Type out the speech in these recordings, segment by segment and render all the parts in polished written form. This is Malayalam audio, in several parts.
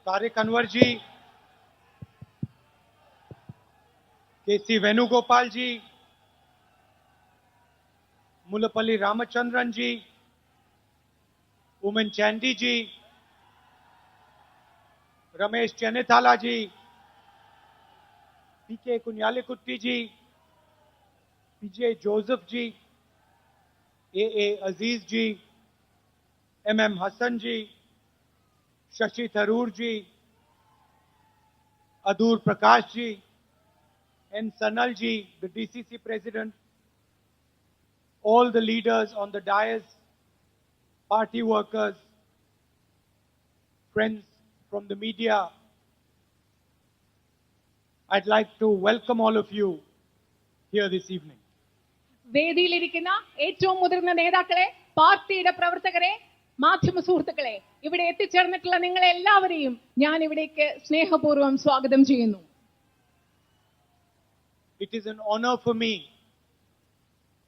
Tariq Anwar ji, K.C. Venugopal ji, Mullapalli Ramachandran ji, Uman Chandy ji, Ramesh Chennithala ji, P.K. Kunyalikutty ji, P.J. Joseph ji, A.A. Aziz ji, M.M. Hassan ji, Shashi Tharoor ji, Adur Prakash ji, N. Sanal ji, the DCC President, all the leaders on the dais, party workers, friends from the media, I'd like to welcome all of you here this evening. വേദിയിലിരിക്കുന്ന ഏറ്റവും മുതിർന്ന നേതാക്കളെ, പാർട്ടിയുടെ പ്രവർത്തകരെ, മാധ്യമ സുഹൃത്തുക്കളെ, ഇവിടെ എത്തിച്ചേർന്നിട്ടുള്ള നിങ്ങളെ എല്ലാവരെയും ഞാൻ ഇവിടേക്ക് സ്നേഹപൂർവ്വം സ്വാഗതം ചെയ്യുന്നു. It is an honor for me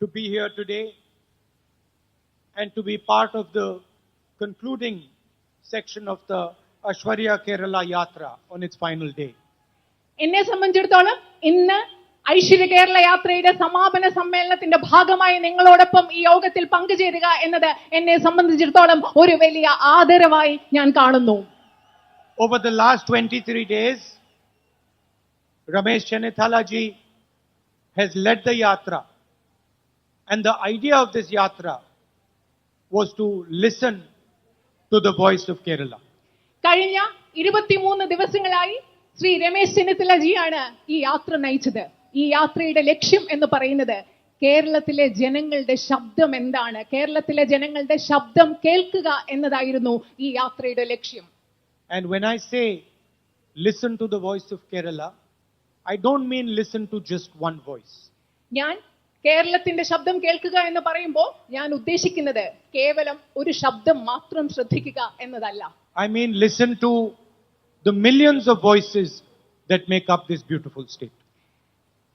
to be here today and to be part of the concluding section of the Aishwarya Kerala Yatra on its final day. എന്നെ സംബന്ധിച്ചിടത്തോളം ഇന്ന് ഐശ്വര്യ കേരള യാത്രയുടെ സമാപന സമ്മേളനത്തിന്റെ ഭാഗമായി നിങ്ങളോടൊപ്പം ഈ യോഗത്തിൽ പങ്കുചേരുക എന്നത് എന്നെ സംബന്ധിച്ചിടത്തോളം ഒരു വലിയ ആദരവായി ഞാൻ കാണുന്നു. Over the last 23 days, Ramesh Chennithala ji has led the yatra, and the idea of this yatra was to listen to the voice of Kerala. കഴിഞ്ഞ 23 ദിവസങ്ങളായി ശ്രീ രമേശ് ചെന്നിത്തല ജിയാണ് ഈ യാത്ര നയിച്ചത്. ഈ യാത്രയുടെ ലക്ഷ്യം എന്ന് പറയുന്നത് കേരളത്തിലെ ജനങ്ങളുടെ ശബ്ദം എന്താണ്, കേരളത്തിലെ ജനങ്ങളുടെ ശബ്ദം കേൾക്കുക എന്നതായിരുന്നു ഈ യാത്രയുടെ ലക്ഷ്യം. And when I say listen to the voice of Kerala, I don't mean listen to just one voice. ഞാൻ കേരളത്തിന്റെ ശബ്ദം കേൾക്കുക എന്ന് പറയുമ്പോൾ ഞാൻ ഉദ്ദേശിക്കുന്നത് കേവലം ഒരു ശബ്ദം മാത്രം ശ്രദ്ധിക്കുക എന്നതല്ല. I mean listen to the millions of voices that make up this beautiful state.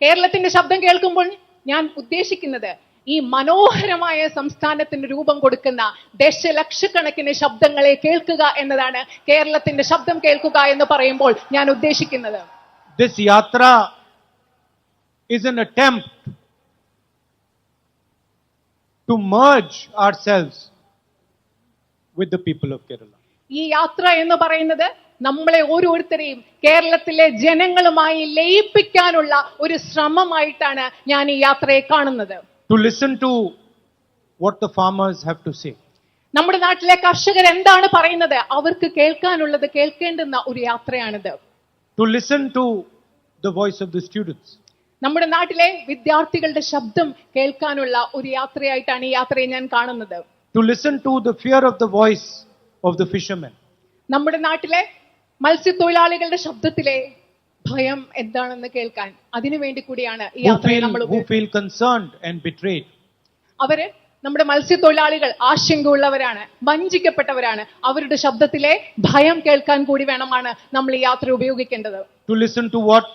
കേരളത്തിന്റെ ശബ്ദം കേൾക്കുമ്പോൾ ഞാൻ ഉദ്ദേശിക്കുന്നത് ഈ മനോഹരമായ സംസ്ഥാനത്തിന് രൂപം കൊടുക്കുന്ന ദശലക്ഷക്കണക്കിന് ശബ്ദങ്ങളെ കേൾക്കുക എന്നതാണ്. കേരളത്തിന്റെ ശബ്ദം കേൾക്കുക എന്ന് പറയുമ്പോൾ ഞാൻ ഉദ്ദേശിക്കുന്നത്. This yatra is an attempt to merge ourselves with the people of Kerala. ഈ യാത്ര എന്ന് പറയുന്നത് നമ്മളെ ഓരോരുത്തരെയും കേരളത്തിലെ ജനങ്ങളുമായി ലയിപ്പിക്കാനുള്ള ഒരു ശ്രമമായിട്ടാണ് ഞാൻ ഈ യാത്രയെ കാണുന്നത്. To listen to what the farmers have to say. നമ്മുടെ നാട്ടിലെ കർഷകർ എന്താണ് പറയുന്നത്, അവർക്ക് കേൾക്കാനുള്ളത് കേൾക്കേണ്ടുന്ന ഒരു യാത്രയാണിത്. To listen to the voice of the students. നമ്മുടെ നാട്ടിലെ വിദ്യാർത്ഥികളുടെ ശബ്ദം കേൾക്കാനുള്ള ഒരു യാത്രയായിട്ടാണ് ഈ യാത്രയെ ഞാൻ കാണുന്നത്. To listen to the fear of the voice of the fishermen. നമ്മുടെ നാട്ടിലെ മത്സ്യത്തൊഴിലാളികളുടെ ശബ്ദത്തിലെ ഭയം എന്താണെന്ന് കേൾക്കാൻ അതിനു വേണ്ടി കൂടിയാണ് ഈ യാത്രയെ നമ്മൾ. Who feel concerned and betrayed. അവര് നമ്മുടെ മത്സ്യത്തൊഴിലാളികൾ ആശങ്കയുള്ളവരാണ്, വഞ്ചിക്കപ്പെട്ടവരാണ്. അവരുടെ ശബ്ദത്തിലെ ഭയം കേൾക്കാൻ കൂടി വേണമാണ് നമ്മൾ ഈ യാത്ര ഉപയോഗിക്കേണ്ടത്. To listen to what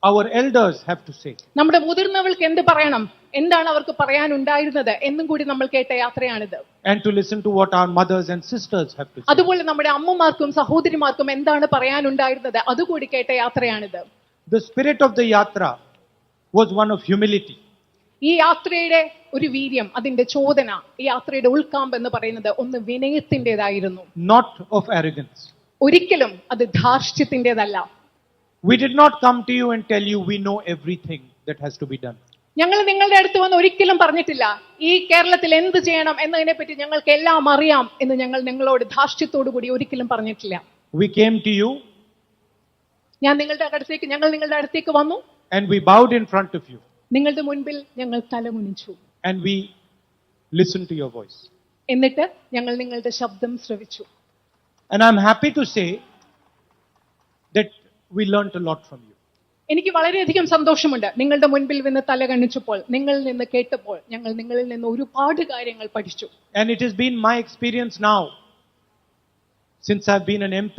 our elders have to say. നമ്മുടെ മുതിർന്നവർക്ക് എന്ത് പറയണം, എന്താണ് അവർക്ക് പറയാനുണ്ടായിരുന്നത് എന്നും കൂടി നമ്മൾ കേട്ട യാത്രയാണിത്. And to listen to what our mothers and sisters have to say. അതുപോലെ നമ്മുടെ അമ്മമാർക്കും സഹോദരിമാർക്കും എന്താണ് പറയാനുണ്ടായിരുന്നത് അതുകൂടി കേട്ട യാത്രയാണിത്. The spirit of the yatra was one of humility. ഈ യാത്രയുടെ ഒരു വീര്യം, അതിന്റെ ചോദന, ഈ യാത്രയുടെ ഉൾക്കാമ്പ് എന്ന് പറയുന്നത് ഒന്ന് വിനയത്തിൻ്റെതായിരുന്നു. Not of arrogance. ഒരിക്കലും അത് ധാർഷ്ട്യത്തിൻ്റെതല്ല. We did not come to you and tell you we know everything that has to be done. ഞങ്ങൾ നിങ്ങളുടെ അടുത്ത് വന്ന് ഒരിക്കലും പറഞ്ഞിട്ടില്ല ഈ കേരളത്തിൽ എന്ത് ചെയ്യണം എന്നതിനെ പറ്റി ഞങ്ങൾക്ക് എല്ലാം അറിയാം എന്ന് ഞങ്ങൾ നിങ്ങളോട് ധാർഷ്ട്യത്തോടു കൂടി ഒരിക്കലും പറഞ്ഞിട്ടില്ല. We came to you. ഞങ്ങൾ നിങ്ങളുടെ അടുത്തേക്ക് വന്നു. And we bowed in front of you. നിങ്ങളുടെ മുൻപിൽ ഞങ്ങൾ തലകുനിച്ചു. And we listened to your voice. എന്നിട്ട് ഞങ്ങൾ നിങ്ങളുടെ ശബ്ദം ശ്രവിച്ചു. And I'm happy to say that we learned a lot from you. എനിക്ക് വളരെയധികം സന്തോഷമുണ്ട് നിങ്ങളുടെ മുൻപിൽ നിന്ന് തലകണിച്ചപ്പോൾ, നിങ്ങളിൽ നിന്ന് കേട്ടപ്പോൾ ഞങ്ങൾ നിങ്ങളിൽ നിന്ന് ഒരുപാട് കാര്യങ്ങൾ പഠിച്ചു. And it has been my experience now, since I've been an MP,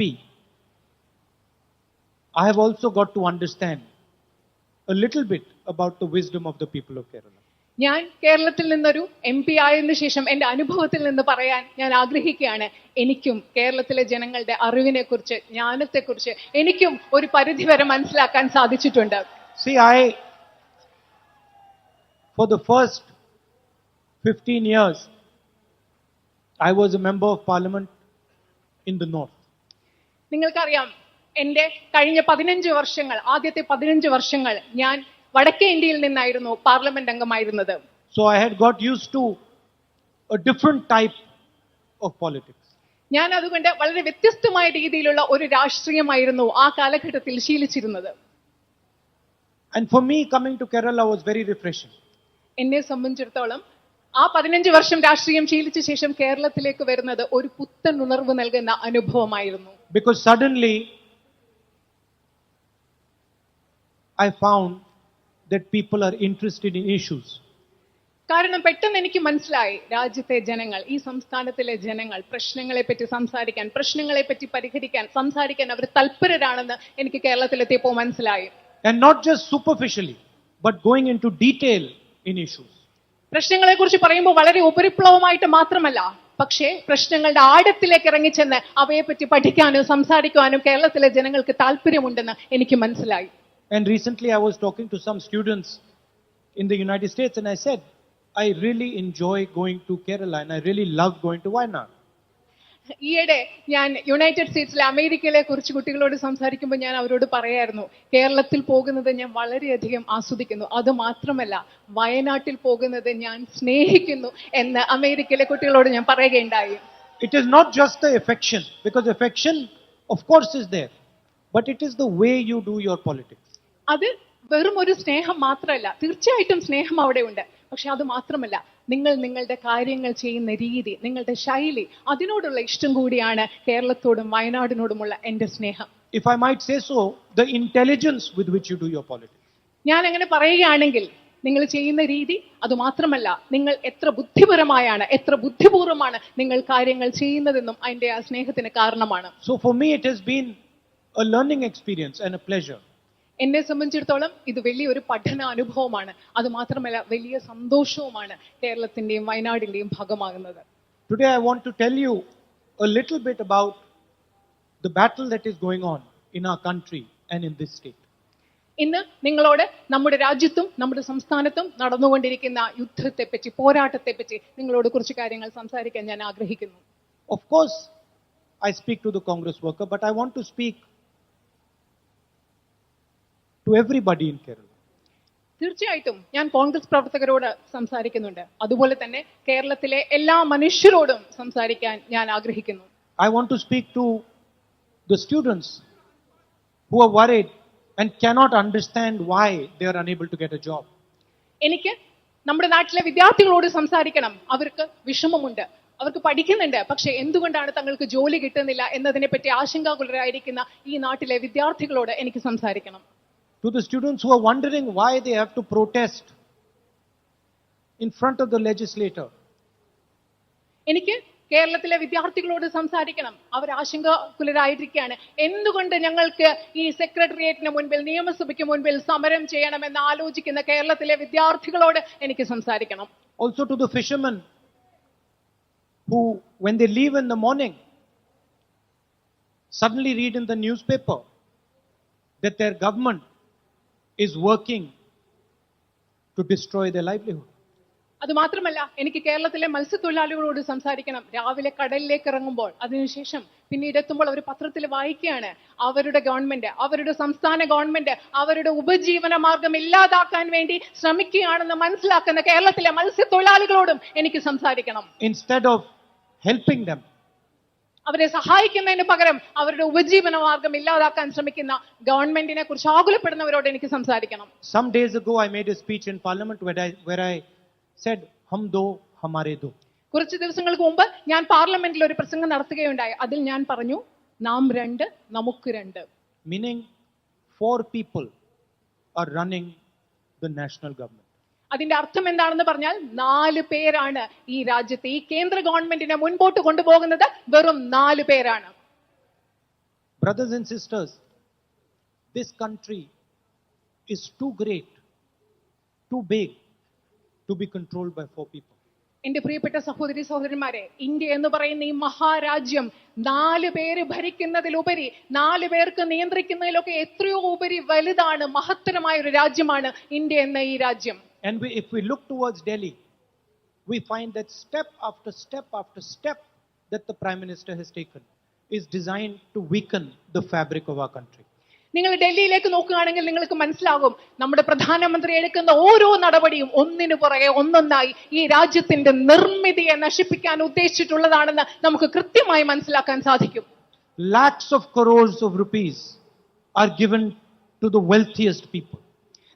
I have also got to understand a little bit about the wisdom of the people of Kerala. ഞാൻ കേരളത്തിൽ നിന്നൊരു MP ആയതിനു ശേഷം എന്റെ അനുഭവത്തിൽ നിന്ന് പറയാൻ ഞാൻ ആഗ്രഹിക്കുകയാണ്. എനിക്കും കേരളത്തിലെ ജനങ്ങളുടെ അറിവിനെക്കുറിച്ച്, ജ്ഞാനത്തെക്കുറിച്ച് എനിക്കും ഒരു പരിധിവരെ മനസ്സിലാക്കാൻ സാധിച്ചിട്ടുണ്ട്. See, for the first 15 years, I was a member of parliament in the north. നിങ്ങൾക്കറിയാം, എന്റെ കഴിഞ്ഞ 15 വർഷങ്ങൾ, ആദ്യത്തെ 15 വർഷങ്ങൾ ഞാൻ വടക്കേ ഇന്ത്യയിൽ നിന്നായിരുന്നു parliament അംഗമായിരുന്നത്. So I had got used to a different type of politics. ഞാൻ അതുകൊണ്ട് വളരെ വ്യത്യസ്തമായ രീതിയിലുള്ള ഒരു രാഷ്ട്രീയമായിരുന്നു ആ കാലഘട്ടത്തിൽ ശീലിച്ചിരുന്നത്. And for me, coming to Kerala was very refreshing. എന്നെ സംബന്ധിച്ചിടത്തോളം ആ 15 വർഷം രാഷ്ട്രീയം ശീലിച്ച ശേഷം കേരളത്തിലേക്ക് വരുന്നത് ഒരു പുത്തൻ ഉണർവ് നൽകുന്ന അനുഭവമായിരുന്നു. Because suddenly I found that people are interested in issues. കാരണം പെട്ടെന്ന് എനിക്ക് മനസ്സിലായി, രാജ്യത്തെ ജനങ്ങൾ, ഈ സംസ്ഥാനത്തിലെ ജനങ്ങൾ പ്രശ്നങ്ങളെ പറ്റി സംസാരിക്കാൻ, പ്രശ്നങ്ങളെ പറ്റി പരിഹരിക്കാൻ, സംസാരിക്കാൻ അവർ തൽപരരാണെന്ന് എനിക്ക് കേരളത്തിലെത്തിയപ്പോൾ മനസ്സിലായി. And not just superficially, but going into detail in issues. പ്രശ്നങ്ങളെ കുറിച്ച് പറയുമ്പോൾ വളരെ ഉപരിപ്ലവമായിട്ട് മാത്രമല്ല, പക്ഷേ പ്രശ്നങ്ങളുടെ ആഴത്തിലേക്ക് ഇറങ്ങിച്ചെന്ന് അവയെപ്പറ്റി പഠിക്കാനും സംസാരിക്കാനും കേരളത്തിലെ ജനങ്ങൾക്ക് താല്പര്യമുണ്ടെന്ന് എനിക്ക് മനസ്സിലായി. And recently I was talking to some students in the United States and I said, I really enjoy going to Kerala and I really love going to Wayanad. ഈയിടെ ഞാൻ യുണൈറ്റഡ് സ്റ്റേറ്റ്സിലെ അമേരിക്കയിലെ കുറച്ച് കുട്ടികളോട് സംസാരിക്കുമ്പോൾ ഞാൻ അവരോട് പറയായിരുന്നു, കേരളത്തിൽ പോകുന്നത് ഞാൻ വളരെയധികം ആസ്വദിക്കുന്നു, അത് മാത്രമല്ല വയനാട്ടിൽ പോകുന്നത് ഞാൻ സ്നേഹിക്കുന്നു എന്ന് അമേരിക്കയിലെ കുട്ടികളോട് ഞാൻ പറയുകയുണ്ടായി. It is not just the affection, because affection of course is there, but it is the way you do your politics. അത് വെറും ഒരു സ്നേഹം മാത്രമല്ല, തീർച്ചയായിട്ടും സ്നേഹം അവിടെ ഉണ്ട്, പക്ഷെ അത് മാത്രമല്ല, നിങ്ങൾ നിങ്ങളുടെ കാര്യങ്ങൾ ചെയ്യുന്ന രീതി, നിങ്ങളുടെ ശൈലി, അതിനോടുള്ള ഇഷ്ടം കൂടിയാണ് കേരളത്തോടും വയനാടിനോടുമുള്ള എന്റെ സ്നേഹം. If I might say so, the intelligence with which you do your politics. ഞാൻ അങ്ങനെ പറയുകയാണെങ്കിൽ നിങ്ങൾ ചെയ്യുന്ന രീതി, അത് മാത്രമല്ല നിങ്ങൾ എത്ര ബുദ്ധിപരമായാണ്, എത്ര ബുദ്ധിപൂർവ്വമാണ് നിങ്ങൾ കാര്യങ്ങൾ ചെയ്യുന്നതെന്നും അതിന്റെ ആ സ്നേഹത്തിന് കാരണമാണ്. So for me it has been a learning experience and a pleasure. എന്നെ സംബന്ധിച്ചിടത്തോളം ഇത് വലിയൊരു പഠന അനുഭവമാണ്, അത് മാത്രമല്ല വലിയ സന്തോഷവുമാണ് കേരളത്തിന്റെയും വയനാടിന്റെയും ഭാഗമാകുന്നത്. Today I want to tell you a little bit about the battle that is going on in our country and in this state. ഇന്ന് നിങ്ങളോട് നമ്മുടെ രാജ്യത്തും നമ്മുടെ സംസ്ഥാനത്തും നടന്നുകൊണ്ടിരിക്കുന്ന യുദ്ധത്തെപ്പറ്റി, പോരാട്ടത്തെപ്പറ്റി നിങ്ങളോട് കുറച്ച് കാര്യങ്ങൾ സംസാരിക്കാൻ ഞാൻ ആഗ്രഹിക്കുന്നു. Of course I speak to the Congress worker, but I want to speak to everybody in Kerala. തീർച്ചയായിട്ടും ഞാൻ കോൺഗ്രസ് പ്രവർത്തകരോട് സംസാരിക്കുന്നുണ്ട്, അതുപോലെ തന്നെ കേരളത്തിലെ എല്ലാ മനുഷ്യരോടും സംസാരിക്കാൻ ഞാൻ ആഗ്രഹിക്കുന്നു. I want to speak to the students who are worried and cannot understand why they are unable to get a job. എനിക്ക് നമ്മുടെ നാട്ടിലെ വിദ്യാർത്ഥികളോട് സംസാരിക്കണം. അവർക്ക് വിഷമമുണ്ട്, അവർക്ക് പഠിക്കുന്നുണ്ട്, പക്ഷെ എന്തുകൊണ്ടാണ് തങ്ങൾക്ക് ജോലി കിട്ടുന്നില്ല എന്നതിനെ പറ്റി ആശങ്കാകുലരായിരിക്കുന്ന ഈ നാട്ടിലെ വിദ്യാർത്ഥികളോട് എനിക്ക് സംസാരിക്കണം. To the students who are wondering why they have to protest in front of the legislator. എനിക്ക് കേരളത്തിലെ വിദ്യാർത്ഥികളോട് സംസാരിക്കണം. അവർ ആശങ്കാകുലരായിരിക്കുകയാണ്, എന്തുകൊണ്ട് ഞങ്ങൾക്ക് ഈ സെക്രട്ടേറിയറ്റിന് മുൻപിൽ, നിയമസഭയ്ക്ക് മുൻപിൽ സമരം ചെയ്യണമെന്ന് ആലോചിക്കുന്ന കേരളത്തിലെ വിദ്യാർത്ഥികളോട് എനിക്ക് സംസാരിക്കണം. Also to the fishermen who, when they leave in the morning, suddenly read in the newspaper that their government is working to destroy their livelihood. അത് മാത്രമല്ല, എനിക്ക് കേരളത്തിലെ മത്സ്യത്തൊഴിലാളികളോട് സംസാരിക്കണം. രാവിലെ കടലിലേക്ക് ഇറങ്ങുമ്പോൾ അതിനുശേഷം പിന്നീട് എത്തുമ്പോൾ അവർ പത്രത്തിൽ വായിക്കുകയാണ്, അവരുടെ ഗവൺമെന്റ്, അവരുടെ സംസ്ഥാന ഗവൺമെന്റ് അവരുടെ ഉപജീവന മാർഗം ഇല്ലാതാക്കാൻ വേണ്ടി ശ്രമിക്കുകയാണെന്ന് മനസ്സിലാക്കുന്ന കേരളത്തിലെ മത്സ്യത്തൊഴിലാളികളോടും എനിക്ക് സംസാരിക്കണം. Instead of helping them, അവരെ സഹായിക്കുന്നതിന് പകരം അവരുടെ ഉപജീവന മാർഗം ഇല്ലാതാക്കാൻ ശ്രമിക്കുന്ന ഗവൺമെന്റിനെ കുറിച്ച് ആകുലപ്പെടുന്നവരോട് എനിക്ക് സംസാരിക്കണം. Some days ago I made a speech in parliament where I said hum do hamare do. കുറച്ച് ദിവസങ്ങൾക്ക് മുമ്പ് ഞാൻ പാർലമെന്റിൽ ഒരു പ്രസംഗം നടത്തുകയുണ്ടായി. അതിൽ ഞാൻ പറഞ്ഞു, നാം രണ്ട്, നമുക്ക് രണ്ട്. Meaning 4 people are running the national government. അതിന്റെ അർത്ഥം എന്താണെന്ന് പറഞ്ഞാൽ 4 പേരാണ് ഈ രാജ്യത്തെ, ഈ കേന്ദ്ര ഗവൺമെന്റിനെ മുൻപോട്ട് കൊണ്ടുപോകുന്നത്. വെറും 4 പേരാണ്. Brothers and sisters, this country is too great, too big, to be controlled by 4 people. എന്റെ പ്രിയപ്പെട്ട സഹോദരി സഹോദരന്മാരെ, ഇന്ത്യ എന്ന് പറയുന്ന ഈ മഹാരാജ്യം 4 പേര് ഭരിക്കുന്നതിലുപരി 4 പേർക്ക് നിയന്ത്രിക്കുന്നതിലൊക്കെ എത്രയോ ഉപരി വലുതാണ്, മഹത്തരമായ ഒരു രാജ്യമാണ് ഇന്ത്യ എന്ന ഈ രാജ്യം. And if we look towards Delhi, we find that step after step after step that the Prime Minister has taken is designed to weaken the fabric of our country. നിങ്ങൾ ഡൽഹിയിലേക്ക് നോക്കുകയാണെങ്കിൽ നിങ്ങൾക്ക് മനസ്സിലാകും, നമ്മുടെ പ്രധാനമന്ത്രി എടുക്കുന്ന ഓരോ നടപടിയും ഒന്നിനു പുറകെ ഒന്നൊന്നായി ഈ രാജ്യത്തിന്റെ നിർമ്മിതിയെ നശിപ്പിക്കാൻ ഉദ്ദേശിച്ചിട്ടുള്ളതാണെന്ന് നമുക്ക് കൃത്യമായി മനസ്സിലാക്കാൻ സാധിക്കും. Lakhs of crores of rupees are given to the wealthiest people.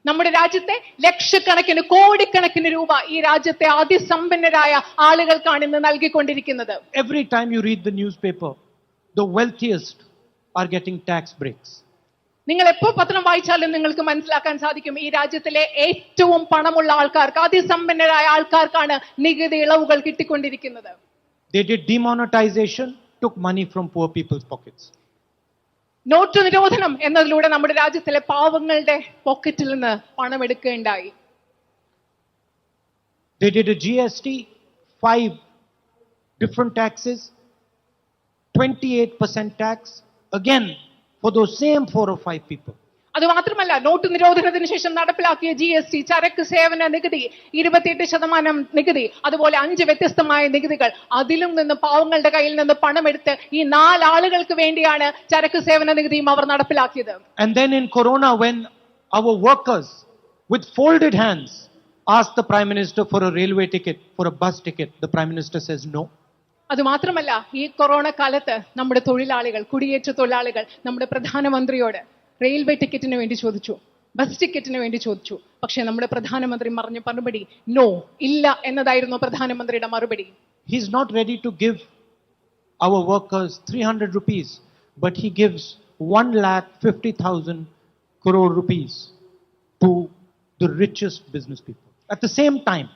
നമ്മുടെ രാജ്യത്തെ ലക്ഷക്കണക്കിന് കോടിക്കണക്കിന് രൂപ ഈ രാജ്യത്തെ അതിസമ്പന്നരായ ആളുകൾക്കാണ് ഇന്ന് നൽകിക്കൊണ്ടിരിക്കുന്നത്. Every time you read the newspaper, the wealthiest are getting tax breaks. നിങ്ങൾ എപ്പോൾ പത്രം വായിച്ചാലും നിങ്ങൾക്ക് മനസ്സിലാക്കാൻ സാധിക്കും, ഈ രാജ്യത്തിലെ ഏറ്റവും പണമുള്ള ആൾക്കാർക്ക്, അതിസമ്പന്നരായ ആൾക്കാർക്കാണ് നികുതി ഇളവുകൾ കിട്ടിക്കൊണ്ടിരിക്കുന്നത്. They did demonetization, took money from poor people's pockets. Note നിരോധനം എന്നതിലൂടെ നമ്മുടെ രാജ്യത്തിലെ പാവങ്ങളുടെ പോക്കറ്റിൽ നിന്ന് പണം എടുക്കുകയുണ്ടായി. They did a GST, 5 different taxes, 28% tax, again for those same 4 or 5 people. അത് മാത്രമല്ല, നോട്ട് നിരോധനത്തിന് ശേഷം നടപ്പിലാക്കിയ GST, ചരക്ക് സേവന നികുതി 28% നികുതി, അതുപോലെ 5 വ്യത്യസ്തമായ നികുതികൾ, അതിലും നിന്ന് പാവങ്ങളുടെ കയ്യിൽ നിന്ന് പണമെടുത്ത് ഈ 4 ആളുകൾക്ക് വേണ്ടിയാണ് ചരക്ക് സേവന നികുതിയും അവർ നടപ്പിലാക്കിയത്. And then in Corona, when our workers with folded hands asked the Prime Minister for a railway ticket, for a bus ticket, the Prime Minister says no. അത് മാത്രമല്ല, ഈ കൊറോണ കാലത്ത് നമ്മുടെ തൊഴിലാളികൾ, കുടിയേറ്റ തൊഴിലാളികൾ നമ്മുടെ പ്രധാനമന്ത്രിയോട് റെയിൽവേ ടിക്കറ്റിന് വേണ്ടി ചോദിച്ചു, ബസ് ടിക്കറ്റിന് വേണ്ടി ചോദിച്ചു. പക്ഷേ നമ്മുടെ പ്രധാനമന്ത്രി പറഞ്ഞ മറുപടി നോ, ഇല്ല എന്നതായിരുന്നു പ്രധാനമന്ത്രിയുടെ മറുപടി. He is not ready to give our workers 300 rupees, but he gives 1,50,000 crore rupees to the richest business people. At the same time,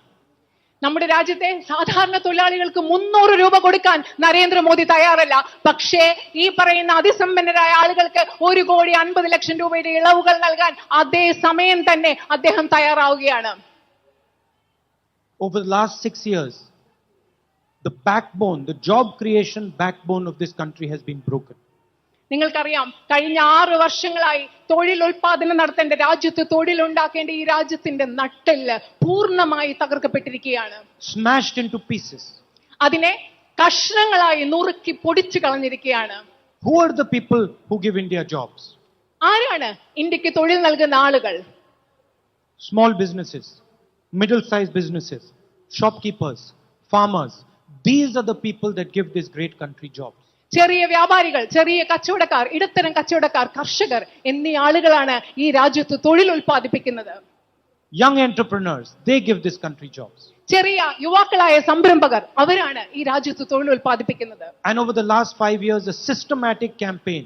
നമ്മുടെ രാജ്യത്തെ സാധാരണ തൊഴിലാളികൾക്ക് 300 രൂപ കൊടുക്കാൻ നരേന്ദ്രമോദി തയ്യാറല്ല. പക്ഷേ ഈ പറയുന്ന അതിസമ്പന്നരായ ആളുകൾക്ക് 1,50,00,000 രൂപയുടെ ഇളവുകൾ നൽകാൻ അതേ സമയം തന്നെ അദ്ദേഹം തയ്യാറാവുകയാണ്. over the last 6 years, the backbone, the job creation backbone of this country has been broken. നിങ്ങൾക്കറിയാം, കഴിഞ്ഞ 6 വർഷങ്ങളായി തൊഴിൽ ഉൽപാദനം നടത്തേണ്ട, രാജ്യത്ത് തൊഴിലുണ്ടാക്കേണ്ട ഈ രാജ്യത്തിന്റെ നട്ടെല്ല് പൂർണ്ണമായി തകർക്കപ്പെട്ടിരിക്കുകയാണ്. Smashed into pieces. അതിനെ കഷ്ണങ്ങളായി നുറുക്കി പൊടിച്ചു കളഞ്ഞിരിക്കുകയാണ്. Who are the people who give India jobs? ആരാണ് ഇന്ത്യക്ക് തൊഴിൽ നൽകുന്ന ആളുകൾ? Small businesses, middle-sized businesses, shopkeepers, farmers. These are the people that give this great country jobs. ചെറിയ വ്യാപാരികൾ, ചെറിയ കച്ചവടക്കാർ, ഇടത്തരം കച്ചവടക്കാർ, കർഷകർ എന്നീ ആളുകളാണ് ഈ രാജ്യത്ത് തൊഴിൽ ഉൽപ്പാദിപ്പിക്കുന്നത്. Young entrepreneurs, they give this country jobs. ചെറിയ യുവാക്കളായ സംരംഭകർ, അവരാണ് ഈ രാജ്യത്ത് തൊഴിൽ ഉൽപ്പാദിപ്പിക്കുന്നത്. And over the last 5 years, a systematic campaign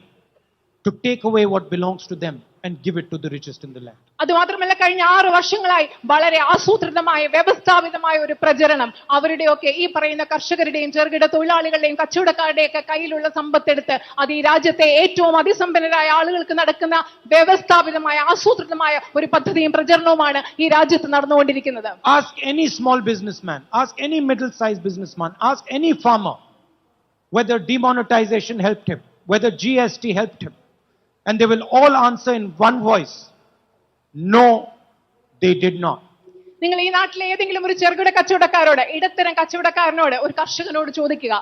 to take away what belongs to them and give it to the richest in the land. അത് മാത്രമല്ല, കഴിഞ്ഞ 6 വർഷങ്ങളായി വളരെ ആസൂത്രിതമായ വ്യവസ്ഥാപിതമായ ഒരു പ്രചരണം അവരുടെയൊക്കെ ഈ പറയുന്ന കർഷകരുടെയും ചെറുകിട തൊഴിലാളികളുടെയും കച്ചവടക്കാരുടെയൊക്കെ കയ്യിലുള്ള സമ്പത്തെടുത്ത് അത് ഈ രാജ്യത്തെ ഏറ്റവും അതിസമ്പന്നരായ ആളുകൾക്ക് നടക്കുന്ന വ്യവസ്ഥാപിതമായ ആസൂത്രിതമായ ഒരു പദ്ധതിയും പ്രചരണവുമാണ് ഈ രാജ്യത്ത് നടന്നുകൊണ്ടിരിക്കുന്നത്. Ask any small businessman, ask any middle-sized businessman, ask any farmer whether demonetization helped him, whether GST helped him. And they will all answer in one voice, no, they did not. നിങ്ങൾ ഈ നാട്ടിലെ ഏതെങ്കിലും ഒരു ചെറുകിട കച്ചവടക്കാരോട്, ഇടത്തരം കച്ചവടക്കാരനോട്, ഒരു കർഷകനോട് ചോദിക്കുക,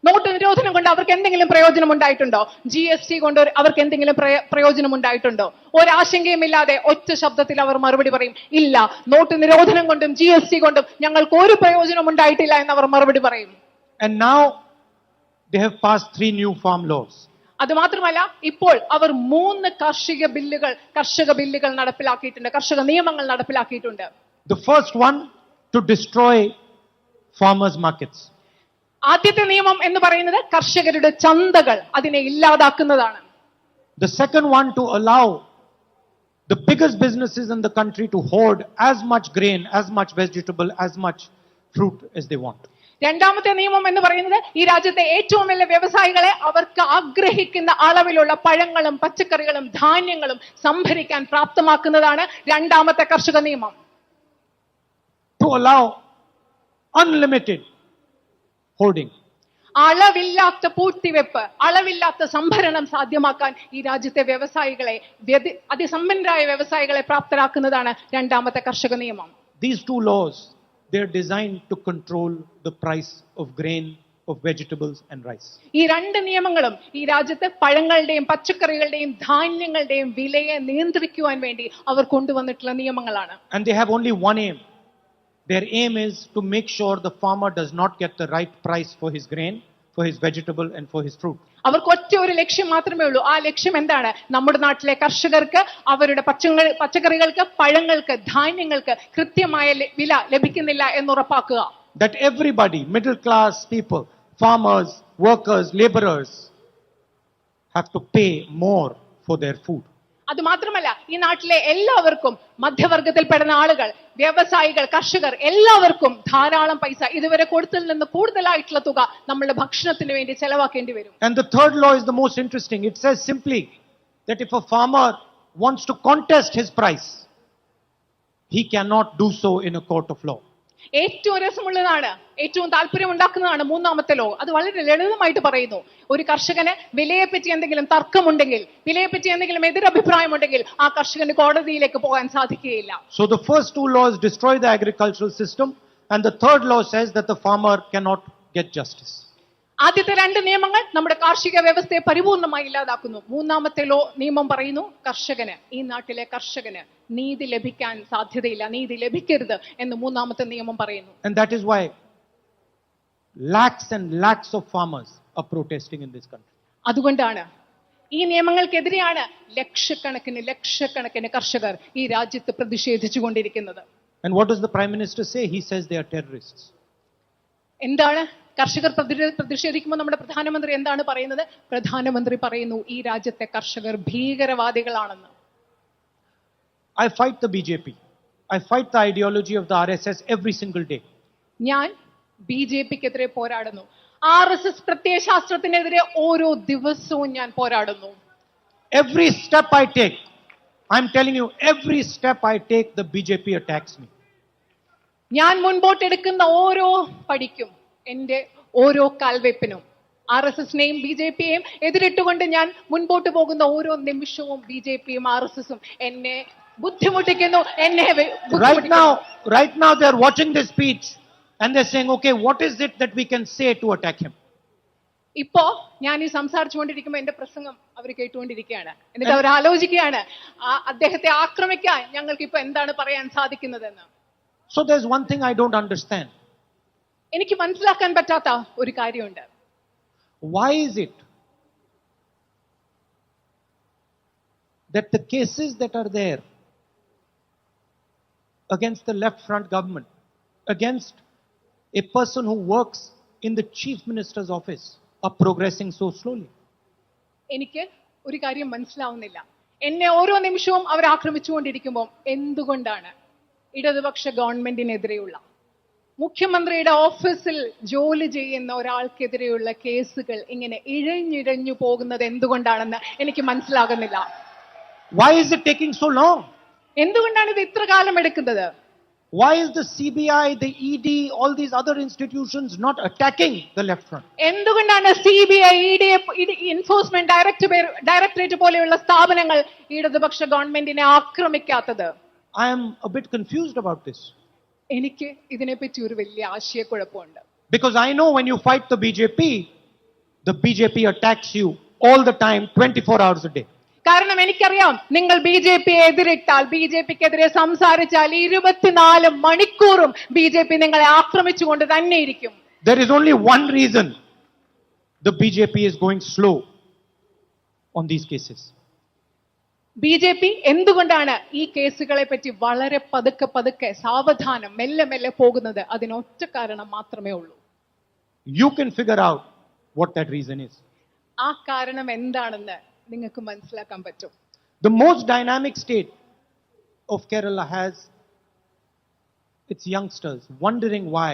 നോട്ട് നിരോധനം കൊണ്ട് അവർക്ക് എന്തെങ്കിലും പ്രയോജനം ഉണ്ടായിട്ടുണ്ടോ? GST കൊണ്ട് അവർക്ക് എന്തെങ്കിലും പ്രയോജനം ഉണ്ടായിട്ടുണ്ടോ? ഒരാശങ്കയുമില്ലാതെ ഒറ്റ ശബ്ദത്തിൽ അവർ മറുപടി പറയും, ഇല്ല, നോട്ട് നിരോധനം കൊണ്ടും GST കൊണ്ടും ഞങ്ങൾക്ക് ഒരു പ്രയോജനം ഉണ്ടായിട്ടില്ല എന്ന് അവർ മറുപടി പറയും. And now they have passed 3 new farm laws. അത് മാത്രമല്ല, ഇപ്പോൾ അവർ 3 കർഷക ബില്ലുകൾ നടപ്പിലാക്കിയിട്ടുണ്ട്, കർഷക നിയമങ്ങൾ നടപ്പിലാക്കിയിട്ടുണ്ട്. The first one to destroy farmers' markets. ആദ്യത്തെ നിയമം എന്ന് പറയുന്നത് കർഷകരുടെ ചന്തകൾ, അതിനെ ഇല്ലാതാക്കുന്നതാണ്. The second one to allow the biggest businesses in the country to hoard as much grain, as much vegetable, as much fruit as they want. രണ്ടാമത്തെ നിയമം എന്ന് പറയുന്നത് ഈ രാജ്യത്തെ ഏറ്റവും വലിയ വ്യവസായികളെ അവർക്ക് ആഗ്രഹിക്കുന്ന അളവിലുള്ള പഴങ്ങളും പച്ചക്കറികളും ധാന്യങ്ങളും സംഭരിക്കാൻ പ്രാപ്തമാക്കുന്നതാണ് രണ്ടാമത്തെ കർഷക നിയമം. to allow unlimited hoarding. അളവില്ലാത്ത പൂഴ്ത്തിവെപ്പ്, അളവില്ലാത്ത സംഭരണം സാധ്യമാക്കാൻ ഈ രാജ്യത്തെ വ്യവസായികളെ, അതിസമ്പന്നരായ വ്യവസായികളെ പ്രാപ്തരാക്കുന്നതാണ് രണ്ടാമത്തെ കർഷക നിയമം. These two laws, they are designed to control the price of grain, of vegetables and rice. ഈ രണ്ട് നിയമങ്ങളും ഈ രാജ്യത്തെ പഴങ്ങളുടെയും പച്ചക്കറികളുടെയും ധാന്യങ്ങളുടെയും വിലയെ നിയന്ത്രിക്കുവാൻ വേണ്ടി അവർ കൊണ്ടുവന്നിട്ടുള്ള നിയമങ്ങളാണ്. And they have only one aim. Their aim is to make sure the farmer does not get the right price for his grain, for his vegetable and for his fruit. അവർക്ക് ഒറ്റ ഒരു ലക്ഷ്യം മാത്രമേ ഉള്ളൂ. ആ ലക്ഷ്യം എന്താണ്? നമ്മുടെ നാട്ടിലെ കർഷകർക്ക് അവരുടെ പച്ചക്കറികൾക്ക്, പഴങ്ങൾക്ക്, ധാന്യങ്ങൾക്ക് കൃത്യമായ വില ലഭിക്കുന്നില്ല എന്ന് ഉറപ്പാക്കുക. That everybody, middle class people, farmers, workers, laborers have to pay more for their food. അത് മാത്രമല്ല, ഈ നാട്ടിലെ എല്ലാവർക്കും, മധ്യവർഗത്തിൽപ്പെടുന്ന ആളുകൾ, വ്യവസായികൾ, കർഷകർ എല്ലാവർക്കും ധാരാളം പൈസ, ഇതുവരെ കൊടുത്തതിൽ നിന്ന് കൂടുതലായിട്ടുള്ള തുക നമ്മളുടെ ഭക്ഷണത്തിന് വേണ്ടി ചെലവാക്കേണ്ടി വരും. And the third law is the most interesting. It says simply that if a farmer wants to contest his price, he cannot do so in a court of law. ഏറ്റവും രസമുള്ളതാണ്, ഏറ്റവും താല്പര്യം ഉണ്ടാക്കുന്നതാണ് മൂന്നാമത്തെ ലോ. അത് വളരെ ലളിതമായിട്ട് പറയുന്നു, ഒരു കർഷകന് വിലയെപ്പറ്റി എന്തെങ്കിലും തർക്കമുണ്ടെങ്കിൽ, വിലയെപ്പറ്റി എന്തെങ്കിലും എതിരഭിപ്രായമുണ്ടെങ്കിൽ ആ കർഷകന് കോടതിയിലേക്ക് പോകാൻ സാധിക്കുകയില്ല. So the first two laws destroy the agricultural system, and the third law says that the farmer cannot get justice. ആദ്യത്തെ രണ്ട് നിയമങ്ങൾ നമ്മുടെ കാർഷിക വ്യവസ്ഥയെ പരിപൂർണമായി ഇല്ലാതാക്കുന്നു. മൂന്നാമത്തെ നിയമം പറയുന്നു, കർഷകന്, ഈ നാട്ടിലെ കർഷകന് നീതി ലഭിക്കാൻ സാധ്യതയില്ല, നീതി ലഭിക്കരുത് എന്ന് മൂന്നാമത്തെ നിയമം പറയുന്നു. And that is why lakhs and lakhs of farmers are protesting in this country. അതുകൊണ്ടാണ് ഈ നിയമങ്ങൾക്കെതിരെയാണ് ലക്ഷക്കണക്കിന് കർഷകർ ഈ രാജ്യത്ത് പ്രതിഷേധിച്ചുകൊണ്ടിരിക്കുന്നത്. And what does the Prime Minister say? He says they are terrorists. എന്താണ് കർഷകർ പ്രതിഷേധിക്കുമ്പോൾ നമ്മുടെ പ്രധാനമന്ത്രി എന്താണ് പറയുന്നത്? പ്രധാനമന്ത്രി പറയുന്നു, ഈ രാജ്യത്തെ കർഷകർ ഭീകരവാദികളാണെന്ന്. I fight the BJP. I fight the ideology of the RSS every single day. ഞാൻ BJPക്കെതിരെ പോരാടുന്നു. RSS പ്രത്യയശാസ്ത്രത്തിനെതിരെ ഓരോ ദിവസവും ഞാൻ പോരാടുന്നു. Every step I take, I'm telling you, every step I take, the BJP attacks me. ഞാൻ മുൻപോട്ടെടുക്കുന്ന ഓരോ പടിക്കും, എന്റെ ഓരോ കാൽവെപ്പിനും RSSനെയും BJPയെയും എതിരിട്ടുകൊണ്ട് ഞാൻ മുൻപോട്ട് പോകുന്ന ഓരോ നിമിഷവും BJPയും RSSും എന്നെ ബുദ്ധിമുട്ടിക്കുന്നു, എന്നെ Right now they are watching this speech and they're saying, okay, what is it that we can say to attack him? ഇപ്പോ ഞാൻ ഈ സംസാരിച്ചുകൊണ്ടിരിക്കുമ്പോൾ എന്റെ പ്രസംഗം അവർ കേട്ടുകൊണ്ടിരിക്കുകയാണ്. എന്നിട്ട് അവർ ആലോചിക്കുകയാണ്, അദ്ദേഹത്തെ ആക്രമിക്കാൻ ഞങ്ങൾക്ക് ഇപ്പൊ എന്താണ് പറയാൻ സാധിക്കുന്നതെന്ന്. So there's one thing I don't understand. എനിക്ക് മനസ്സിലാക്കാൻ പറ്റാത്ത ഒരു കാര്യമുണ്ട്. Why is it that the cases that are there against the left front government, against a person who works in the chief minister's office, are progressing so slowly? എനിക്ക് ഒരു കാര്യം മനസ്സിലാവുന്നില്ല. എന്നെ ഓരോ നിമിഷവും അവർ ആക്രമിച്ചുകൊണ്ടിരിക്കുമ്പോൾ എന്തുകൊണ്ടാണ് ഇടതുപക്ഷ ഗവൺമെന്റിനെതിരെയുള്ള, മുഖ്യമന്ത്രിയുടെ ഓഫീസിൽ ജോലി ചെയ്യുന്ന ഒരാൾക്കെതിരെയുള്ള കേസുകൾ ഇങ്ങനെ ഇഴഞ്ഞിഴഞ്ഞു പോകുന്നത് എന്തുകൊണ്ടാണെന്ന് എനിക്ക് മനസ്സിലാകുന്നില്ല. Why is it taking so long? എന്തുകൊണ്ടാണ് ഇത് ഇത്ര കാലം എടുക്കുന്നത്? Why is the CBI, the ED, all these other institutions not attacking the left front? എന്തുകൊണ്ടാണ് CBI, ED, എൻഫോഴ്സ്മെന്റ് ഡയറക്ടറേറ്റ് പോലെയുള്ള സ്ഥാപനങ്ങൾ ഇടതുപക്ഷ ഗവൺമെന്റിനെ ആക്രമിക്കാത്തത്? I am a bit confused about this. എനിക്ക് ഇതിനെപ്പറ്റി ഒരു വലിയ ആശയക്കുഴപ്പമുണ്ട്. Because I know when you fight the BJP attacks you all the time, 24 hours a day. കാരണം എനിക്കറിയാം, നിങ്ങൾ BJPയെ എതിരിട്ടാൽ, BJPക്കെതിരെ സംസാരിച്ചാൽ 24 മണിക്കൂറും BJP നിങ്ങളെ ആക്രമിച്ചുകൊണ്ട് തന്നെ ഇരിക്കും. There is only one reason the BJP is going slow on these cases. BJP എന്തുകൊണ്ടാണ് ഈ കേസുകളെ പറ്റി വളരെ പതുക്കെ സാവധാനം മെല്ലെ പോകുന്നത്? അതിനൊറ്റ കാരണം മാത്രമേ ഉള്ളൂ. You can figure out what that reason is. ആ കാരണം എന്താണെന്ന് നിങ്ങൾക്ക് മനസ്സിലാക്കാൻ പറ്റും. The most dynamic state of Kerala has its youngsters wondering why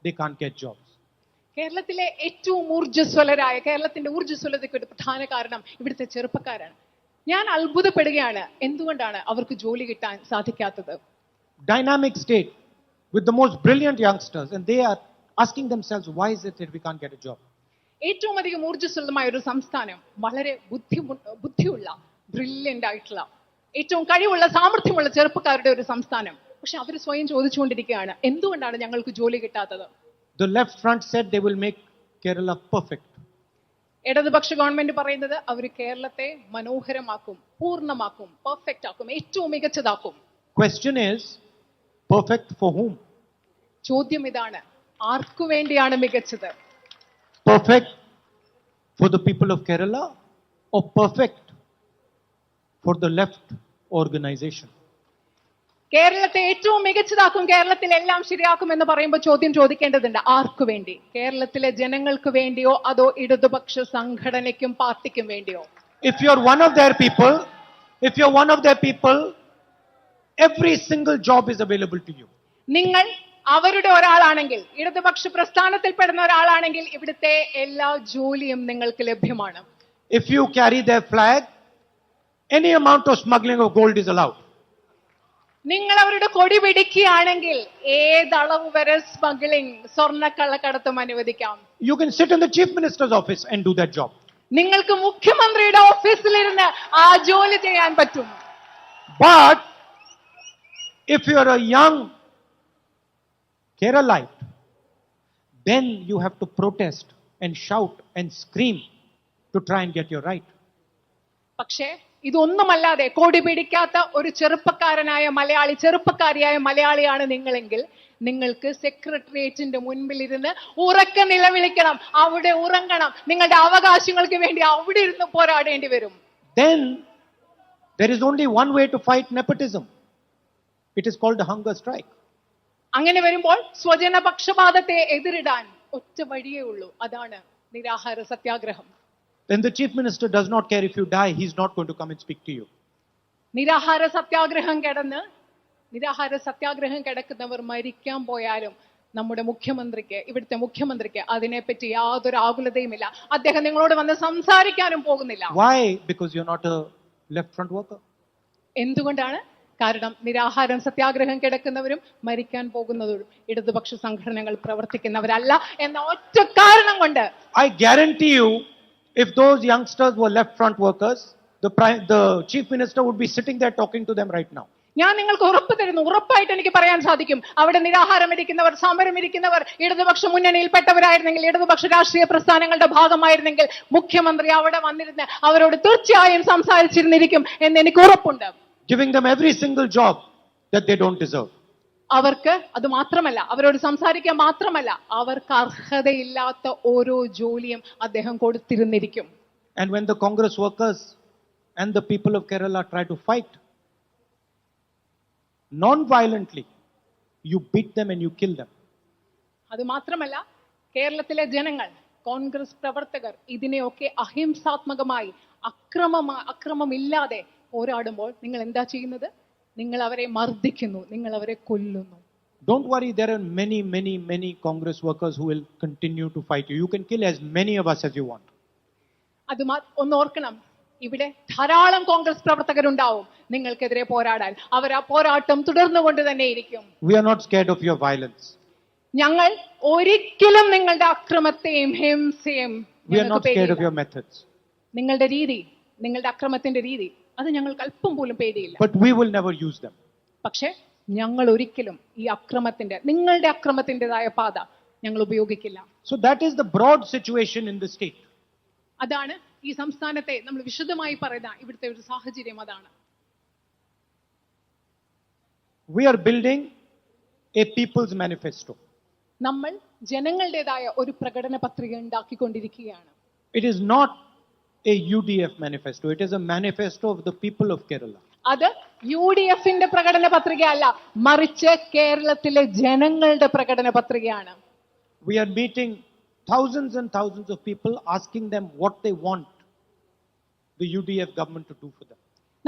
they can't get jobs. കേരളത്തിലെ ഏറ്റവും ഊർജ്ജസ്വലരായ, കേരളത്തിന്റെ ഊർജ്ജസ്വലതയ്ക്ക് ഒരു പ്രധാന കാരണം ഇവിടുത്തെ ചെറുപ്പക്കാരാണ്. ഞാൻ അത്ഭുതപ്പെടുകയാണ്, എന്തുകൊണ്ടാണ് അവർക്ക് ജോലി കിട്ടാൻ സാധിക്കാത്തത്? Dynamic state with the most brilliant youngsters, and they are asking themselves, why is it that we can't get a job? ഏറ്റവും അധികം ഊർജ്ജസ്വലമായ ഒരു സംസ്ഥാനം, വളരെ ബുദ്ധിയുള്ള ബ്രില്യന്റ് ആയിട്ടുള്ള ഏറ്റവും കഴിവുള്ള സാമർഥ്യമുള്ള ചെറുപ്പക്കാരുടെ ഒരു സംസ്ഥാനം. പക്ഷെ അവർ സ്വയം ചോദിച്ചുകൊണ്ടിരിക്കുകയാണ്, എന്തുകൊണ്ടാണ് ഞങ്ങൾക്ക് ജോലി കിട്ടാത്തത്? The left front said they will make Kerala perfect. ഇടതുപക്ഷ ഗവൺമെന്റ് പറയുന്നത് അവർ കേരളത്തെ മനോഹരമാക്കും, പൂർണ്ണമാക്കും, പെർഫെക്റ്റ് ആക്കും, ഏറ്റവും മികച്ചതാക്കും. Question is, perfect for whom? ചോദ്യം ഇതാണ്, ആർക്കു വേണ്ടിയാണ് മികച്ചത്? Perfect for the people of Kerala or perfect for the left organization? കേരളത്തെ ഏറ്റവും മികച്ചതാക്കും, കേരളത്തിൽ എല്ലാം ശരിയാക്കും എന്ന് പറയുമ്പോൾ ചോദ്യം ചോദിക്കേണ്ടതുണ്ട്, ആർക്കു വേണ്ടി? കേരളത്തിലെ ജനങ്ങൾക്ക് വേണ്ടിയോ അതോ ഇടതുപക്ഷ സംഘടനയ്ക്കും പാർട്ടിക്കും വേണ്ടിയോ? If you're one of their people, every single job is available to you. നിങ്ങൾ അവരുടെ ഒരാളാണെങ്കിൽ, ഇടതുപക്ഷ പ്രസ്ഥാനത്തിൽപ്പെടുന്ന ഒരാളാണെങ്കിൽ ഇവിടുത്തെ എല്ലാ ജോലിയും നിങ്ങൾക്ക് ലഭ്യമാണ്. If you carry their flag, any amount of smuggling of gold is allowed. നിങ്ങൾ അവരുടെ കൊടി പിടിക്കുകയാണെങ്കിൽ ഏതളവ് വരെ smuggling, സ്വർണ്ണക്കള്ളക്കടത്തും അനുവദിക്കാം. You can sit in the chief minister's office and do that job. നിങ്ങൾക്ക് മുഖ്യമന്ത്രിയുടെ ഓഫീസിലിരുന്ന് ആ ജോലി ചെയ്യാൻ പറ്റും. But if you are a young Keralite, then you have to protest and shout and scream to try and get your right. പക്ഷേ ഇതൊന്നുമല്ലാതെ കൊടി പിടിക്കാത്ത ഒരു ചെറുപ്പക്കാരിയായ മലയാളിയാണ് നിങ്ങളെങ്കിൽ നിങ്ങൾക്ക് സെക്രട്ടേറിയറ്റിന്റെ മുൻപിൽ ഇരുന്ന് ഉറക്കെ നിലവിളിക്കണം, അവിടെ ഉറങ്ങണം, നിങ്ങളുടെ അവകാശങ്ങൾക്ക് വേണ്ടി അവിടെ ഇരുന്ന് പോരാടേണ്ടി വരും. Then there is only one way to fight nepotism. It is called a hunger strike. അങ്ങനെ വരുമ്പോൾ സ്വജന പക്ഷപാതത്തെ എതിരിടാൻ ഒറ്റ വഴിയേ ഉള്ളൂ, അതാണ് നിരാഹാര സത്യാഗ്രഹം. Then the chief minister does not care if you die, he's not going to come and speak to you. നിരാഹാര സത്യാഗ്രഹം കിടക്കുന്നവർ മരിക്കാൻ പോയാലും നമ്മുടെ ഇവിടുത്തെ മുഖ്യമന്ത്രിക്ക് അതിനെപ്പറ്റി യാതൊരു ആകുലതയുമില്ല. അദ്ദേഹം നിങ്ങളോട് വന്ന് സംസാരിക്കാനും പോകുന്നില്ല. Why? Because you're not a left front worker. എന്തുകൊണ്ടാണ്? കാരണം നിരാഹാരം സത്യാഗ്രഹം കിടക്കുന്നവരും മരിക്കാൻ പോകുന്നവരും ഇടതുപക്ഷ സംഘടനകൾ പ്രവർത്തിക്കുന്നവരല്ല എന്ന ഒറ്റ കാരണം കൊണ്ട്. I guarantee you, if those youngsters were left front workers, the chief minister would be sitting there talking to them right now. ഞാൻ നിങ്ങൾക്ക് ഉറപ്പ് തരുന്നു, ഉറപ്പായിട്ട് എനിക്ക് പറയാൻ സാധിക്കും, അവിടെ നിരാഹാരം ഇരിക്കുന്നവർ, സമരം ഇരിക്കുന്നവർ ഇടതുപക്ഷ മുന്നണിയിൽപ്പെട്ടവരായിരുന്നെങ്കിൽ, ഇടതുപക്ഷ രാഷ്ട്രീയ പ്രസ്ഥാനങ്ങളുടെ ഭാഗമായിരുന്നെങ്കിൽ മുഖ്യമന്ത്രി അവിടെ വന്നിരുന്ന് അവരോട് തീർച്ചയായും സംസാരിച്ചിരുന്നിരിക്കും എന്ന് എനിക്ക് ഉറപ്പുണ്ട്. Giving them every single job that they don't deserve. അവർക്ക് അത് മാത്രമല്ല, അവരോട് സംസാരിക്കാൻ മാത്രമല്ല, അവർക്ക് അർഹതയില്ലാത്ത ഓരോ ജോലിയും അദ്ദേഹം കൊടുത്തിരുന്നിരിക്കും. And when the Congress workers and the people of Kerala try to fight non-violently, you beat them and you kill them. അത് മാത്രമല്ല, കേരളത്തിലെ ജനങ്ങൾ, കോൺഗ്രസ് പ്രവർത്തകർ ഇതിനെയൊക്കെ അഹിംസാത്മകമായി അക്രമമില്ലാതെ പോരാടുമ്പോൾ നിങ്ങൾ എന്താ ചെയ്യുന്നത്? നിങ്ങൾ അവരെ മർദ്ദിക്കുന്നു, നിങ്ങൾ അവരെ കൊല്ലുന്നു. Don't worry, there are many Congress workers who will continue to fight you. You can kill as many of us as you want. അത് ഒന്ന് ഓർക്കണം, ഇവിടെ ധാരാളം കോൺഗ്രസ് പ്രവർത്തകരുണ്ടാവും നിങ്ങൾക്കെതിരെ പോരാടാൻ. അവർ ആ പോരാട്ടം തുടർന്നുകൊണ്ട് തന്നെ ഇരിക്കും. We are not scared of your violence. ഞങ്ങൾ ഒരിക്കലും നിങ്ങളുടെ അക്രമത്തെയും ഹിംസയും We are not scared of your methods. നിങ്ങളുടെ രീതി, നിങ്ങളുടെ അക്രമത്തിന്റെ രീതി, അത് ഞങ്ങൾക്ക് അല്പം പോലും പേടിയില്ല. But we will never use them. പക്ഷേ ഞങ്ങൾ ഒരിക്കലും ഈ നിങ്ങളുടെ അക്രമത്തിൻ്റെതായ പാത ഞങ്ങൾ ഉപയോഗിക്കില്ല. So that is the broad situation in the state. അതാണ് ഈ സംസ്ഥാനത്തെ നമ്മൾ വിശദമായി പറയുന്ന ഇവിടുത്തെ ഒരു സാഹചര്യം. അതാണ് we are building a people's manifesto. നമ്മൾ ജനങ്ങളുടേതായ ഒരു പ്രകടന പത്രിക ഉണ്ടാക്കിക്കൊണ്ടിരിക്കുകയാണ്. It is not a UDF manifesto. It is a manifesto of the people of Kerala. അത് UDFന്റെ പ്രകടന പത്രികയല്ല, മറിച്ച് കേരളത്തിലെ ജനങ്ങളുടെ പ്രകടന പത്രികയാണ്. We are meeting thousands and thousands of people, asking them what they want the UDF government to do for them.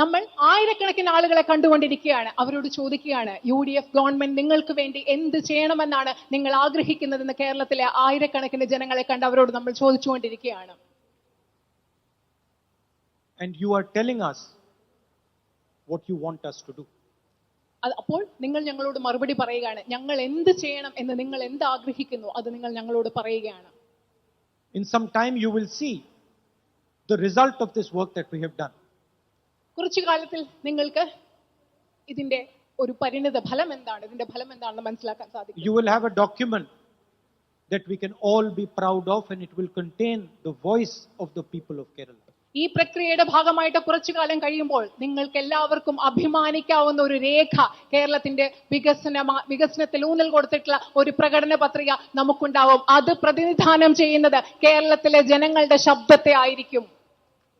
നമ്മൾ ആയിരക്കണക്കിന് ആളുകളെ കണ്ടുകൊണ്ടിരിക്കുകയാണ്. അവരോട് ചോദിക്കുകയാണ്, UDF ഗവൺമെന്റ് നിങ്ങൾക്ക് വേണ്ടി എന്ത് ചെയ്യണമെന്നാണ് നിങ്ങൾ ആഗ്രഹിക്കുന്നതെന്ന് കേരളത്തിലെ ആയിരക്കണക്കിന് ജനങ്ങളെ കണ്ട് അവരോട് നമ്മൾ ചോദിച്ചുകൊണ്ടിരിക്കുകയാണ്. And you are telling us what you want us to do. അപ്പോൾ നിങ്ങൾ ഞങ്ങളോട് മറുപടി പറയുകയാണ്, ഞങ്ങൾ എന്ത് ചെയ്യണം എന്ന് നിങ്ങൾ എന്ത് ആഗ്രഹിക്കുന്നു അത് നിങ്ങൾ ഞങ്ങളോട് പറയുകയാണ്. In some time you will see the result of this work that we have done. കുറച്ചു കാലത്തിൽ നിങ്ങൾക്ക് ഇതിന്റെ ഒരു പരിണിത ഫലം എന്താണ്, ഇതിന്റെ ഫലം എന്താണെന്ന് മനസ്സിലാക്കാൻ സാധിക്കും. You will have a document that we can all be proud of, and it will contain the voice of the people of Kerala. ഈ പ്രക്രിയയുടെ ഭാഗമായിട്ട് കുറച്ചു കാലം കഴിയുമ്പോൾ നിങ്ങൾക്ക് എല്ലാവർക്കും അഭിമാനിക്കാവുന്ന ഒരു രേഖ, കേരളത്തിന്റെ വികസനത്തിൽ ഊന്നൽ കൊടുത്തിട്ടുള്ള ഒരു പ്രകടന പത്രിക നമുക്കുണ്ടാവും. അത് പ്രതിനിധാനം ചെയ്യുന്നത് കേരളത്തിലെ ജനങ്ങളുടെ ശബ്ദത്തെ ആയിരിക്കും.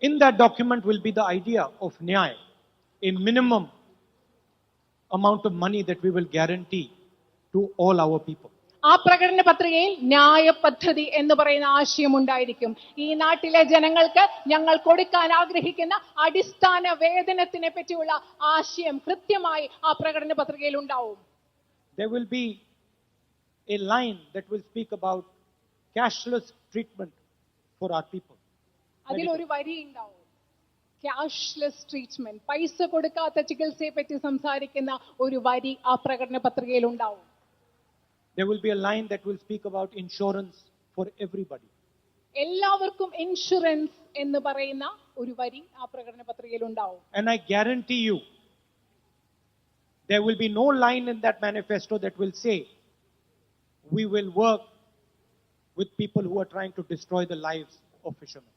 In that document will be the idea of Nyay, a minimum amount of money that we will guarantee to all our people. ആ പ്രകടന പത്രികയിൽ ന്യായ പദ്ധതി എന്ന് പറയുന്ന ആശയം ഉണ്ടായിരിക്കും. ഈ നാട്ടിലെ ജനങ്ങൾക്ക് ഞങ്ങൾ കൊടുക്കാൻ ആഗ്രഹിക്കുന്ന അടിസ്ഥാന വേതനത്തിനെ പറ്റിയുള്ള ആശയം കൃത്യമായി ആ പ്രകടന പത്രികയിൽ ഉണ്ടാവും. There will be a line that will speak about cashless treatment for our people. അതിലൊരു വരി ഉണ്ടാവും, ക്യാഷ്ലെസ് ട്രീറ്റ്മെന്റ്, പൈസ കൊടുക്കാത്ത ചികിത്സയെ പറ്റി സംസാരിക്കുന്ന ഒരു വരി ആ പ്രകടന പത്രികയിൽ ഉണ്ടാവും. There will be a line that will speak about insurance for everybody. എല്ലാവർക്കും ഇൻഷുറൻസ് എന്ന് പറയുന്ന ഒരു വരി ആ പ്രകടന പത്രികയിൽ ഉണ്ടാവും. And I guarantee you, there will be no line in that manifesto that will say, we will work with people who are trying to destroy the lives of fishermen.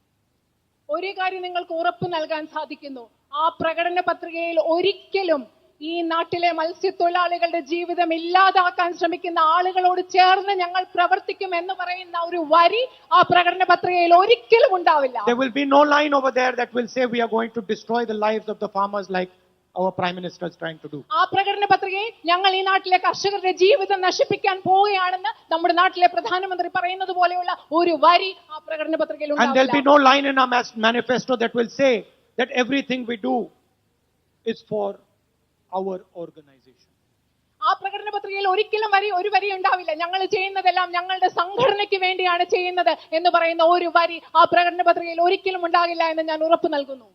ഒരു കാര്യം നിങ്ങൾക്ക് ഉറപ്പ് നൽകാൻ സാധിക്കുന്നു, ആ പ്രകടന പത്രികയിൽ ഒരിക്കലും ഈ നാട്ടിലെ മത്സ്യത്തൊഴിലാളികളുടെ ജീവിതം ഇല്ലാതാക്കാൻ ശ്രമിക്കുന്ന ആളുകളോട് ചേർന്ന് ഞങ്ങൾ പ്രവർത്തിക്കും എന്ന് പറയുന്ന ഒരു വരി ആ പ്രകടന പത്രികയിൽ ഒരിക്കലും ഉണ്ടാവില്ല. There will be no line over there that will say we are going to destroy the lives of the farmers like our prime minister is trying to do. ആ പ്രകടന പത്രികയിൽ ഞങ്ങൾ ഈ നാട്ടിലെ കർഷകരുടെ ജീവിതം നശിപ്പിക്കാൻ പോവുകയാണെന്ന് നമ്മുടെ നാട്ടിലെ പ്രധാനമന്ത്രി പറയുന്നത് പോലെയുള്ള ഒരു വരി ആ പ്രകടന പത്രികയിൽ And there will be ഉണ്ടാവില്ല. no line in our manifesto that will say that everything we do is for our organization. ആ പ്രകടന പത്രികയിൽ ഒരിക്കലും ഒരു വരി ഉണ്ടാവില്ല, ഞങ്ങൾ ചെയ്യുന്നതെല്ലാം ഞങ്ങളുടെ സംഘടനയ്ക്ക് വേണ്ടിയാണ് ചെയ്യുന്നത് എന്ന് പറയുന്ന ഒരു വരി ആ പ്രകടന പത്രികയിൽ ഒരിക്കലും ഉണ്ടാകില്ല എന്ന് ഞാൻ ഉറപ്പ് നൽകുന്നു.